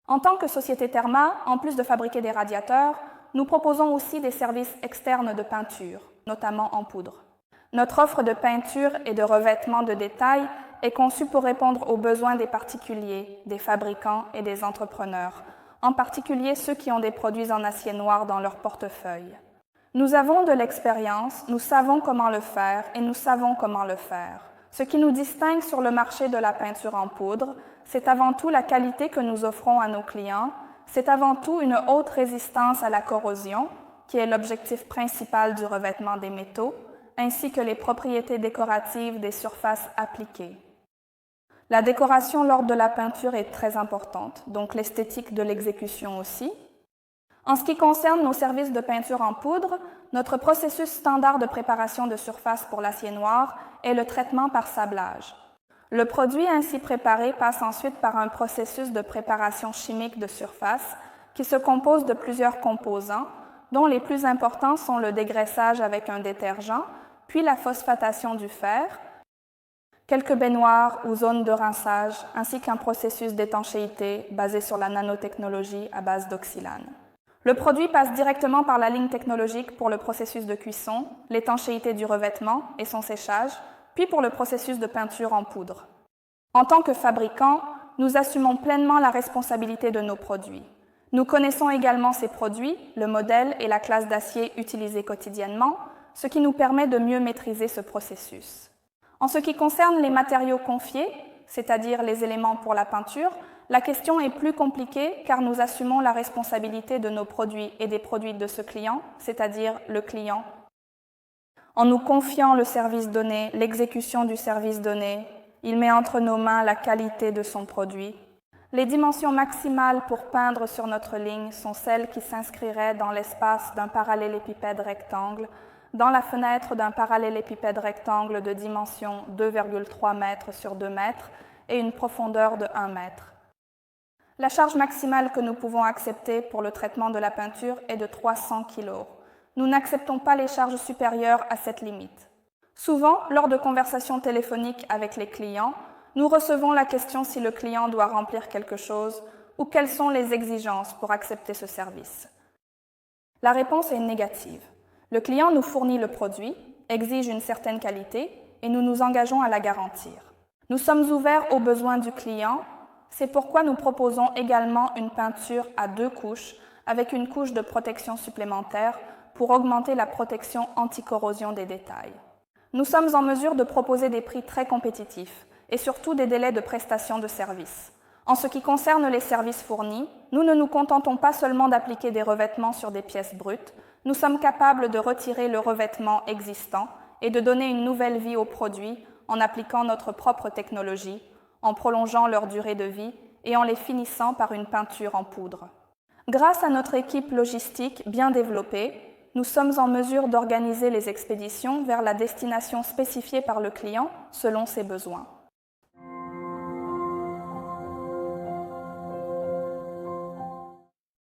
En tant que société Therma, en plus de fabriquer des radiateurs, nous proposons aussi des services externes de peinture, notamment en poudre. Notre offre de peinture et de revêtement de détail est conçue pour répondre aux besoins des particuliers, des fabricants et des entrepreneurs, en particulier ceux qui ont des produits en acier noir dans leur portefeuille. Nous avons de l'expérience, nous savons comment le faire et nous savons comment le faire. Ce qui nous distingue sur le marché de la peinture en poudre, c'est avant tout la qualité que nous offrons à nos clients, c'est avant tout une haute résistance à la corrosion, qui est l'objectif principal du revêtement des métaux, ainsi que les propriétés décoratives des surfaces appliquées. La décoration lors de la peinture est très importante, donc l'esthétique de l'exécution aussi. En ce qui concerne nos services de peinture en poudre, notre processus standard de préparation de surface pour l'acier noir est le traitement par sablage. Le produit ainsi préparé passe ensuite par un processus de préparation chimique de surface qui se compose de plusieurs composants, dont les plus importants sont le dégraissage avec un détergent, puis la phosphatation du fer, quelques baignoires ou zones de rinçage, ainsi qu'un processus d'étanchéité basé sur la nanotechnologie à base d'oxylane. Le produit passe directement par la ligne technologique pour le processus de cuisson, l'étanchéité du revêtement et son séchage, puis pour le processus de peinture en poudre. En tant que fabricant, nous assumons pleinement la responsabilité de nos produits. Nous connaissons également ces produits, le modèle et la classe d'acier utilisés quotidiennement, ce qui nous permet de mieux maîtriser ce processus. En ce qui concerne les matériaux confiés, c'est-à-dire les éléments pour la peinture, la question est plus compliquée car nous assumons la responsabilité de nos produits et des produits de ce client, c'est-à-dire le client. En nous confiant le service donné, l'exécution du service donné, il met entre nos mains la qualité de son produit. Les dimensions maximales pour peindre sur notre ligne sont celles qui s'inscriraient dans l'espace d'un parallélépipède rectangle, dans la fenêtre d'un parallélépipède rectangle de dimension 2,3 mètres sur 2 mètres et une profondeur de 1 mètre. La charge maximale que nous pouvons accepter pour le traitement de la peinture est de 300 kg. Nous n'acceptons pas les charges supérieures à cette limite. Souvent, lors de conversations téléphoniques avec les clients, nous recevons la question si le client doit remplir quelque chose ou quelles sont les exigences pour accepter ce service. La réponse est négative. Le client nous fournit le produit, exige une certaine qualité et nous nous engageons à la garantir. Nous sommes ouverts aux besoins du client, c'est pourquoi nous proposons également une peinture à 2 couches avec une couche de protection supplémentaire pour augmenter la protection anti-corrosion des détails. Nous sommes en mesure de proposer des prix très compétitifs et surtout des délais de prestation de services. En ce qui concerne les services fournis, nous ne nous contentons pas seulement d'appliquer des revêtements sur des pièces brutes, nous sommes capables de retirer le revêtement existant et de donner une nouvelle vie aux produits en appliquant notre propre technologie, en prolongeant leur durée de vie et en les finissant par une peinture en poudre. Grâce à notre équipe logistique bien développée, nous sommes en mesure d'organiser les expéditions vers la destination spécifiée par le client selon ses besoins.